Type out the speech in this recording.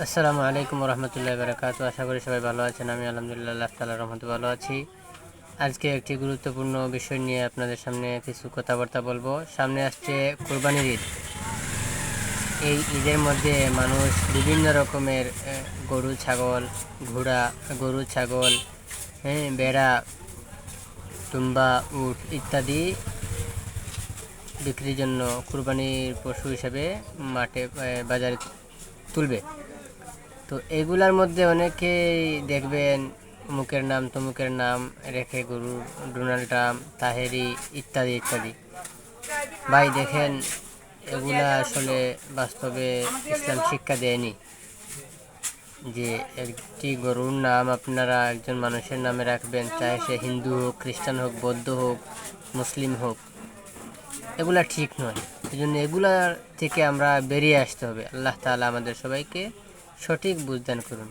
আসসালামু আলাইকুম রহমতুল্লাহি বারাকাতু। আশা করি সবাই ভালো আছেন। আমি আলহামদুলিল্লাহ আল্লাহ তাআলার রহমতে ভালো আছি। আজকে একটি গুরুত্বপূর্ণ বিষয় নিয়ে আপনাদের সামনে কিছু কথাবার্তা বলবো। সামনে আসছে কুরবানির ঈদ। এই ঈদের মধ্যে মানুষ বিভিন্ন রকমের গরু ছাগল ঘোড়া গরু ছাগল ভেড়া দুম্বা উট ইত্যাদি বিক্রির জন্য কুরবানির পশু হিসেবে মাঠে বাজারে তুলবে। তো এগুলার মধ্যে অনেকেই দেখবেন অমুকের নাম তমুকের নাম রেখে গরুর ডোনাল্ড ট্রাম্প তাহেরি ইত্যাদি ইত্যাদি। ভাই দেখেন, এগুলা আসলে বাস্তবে ইসলাম শিক্ষা দেয়নি যে একটি গরুর নাম আপনারা একজন মানুষের নামে রাখবেন, চাহে সে হিন্দু হোক, খ্রিস্টান হোক, বৌদ্ধ হোক, মুসলিম হোক। এগুলা ঠিক নয়। এই জন্য এগুলার থেকে আমরা বেরিয়ে আসতে হবে। আল্লাহ তাআলা আমাদের সবাইকে সঠিক বুঝদান করুন।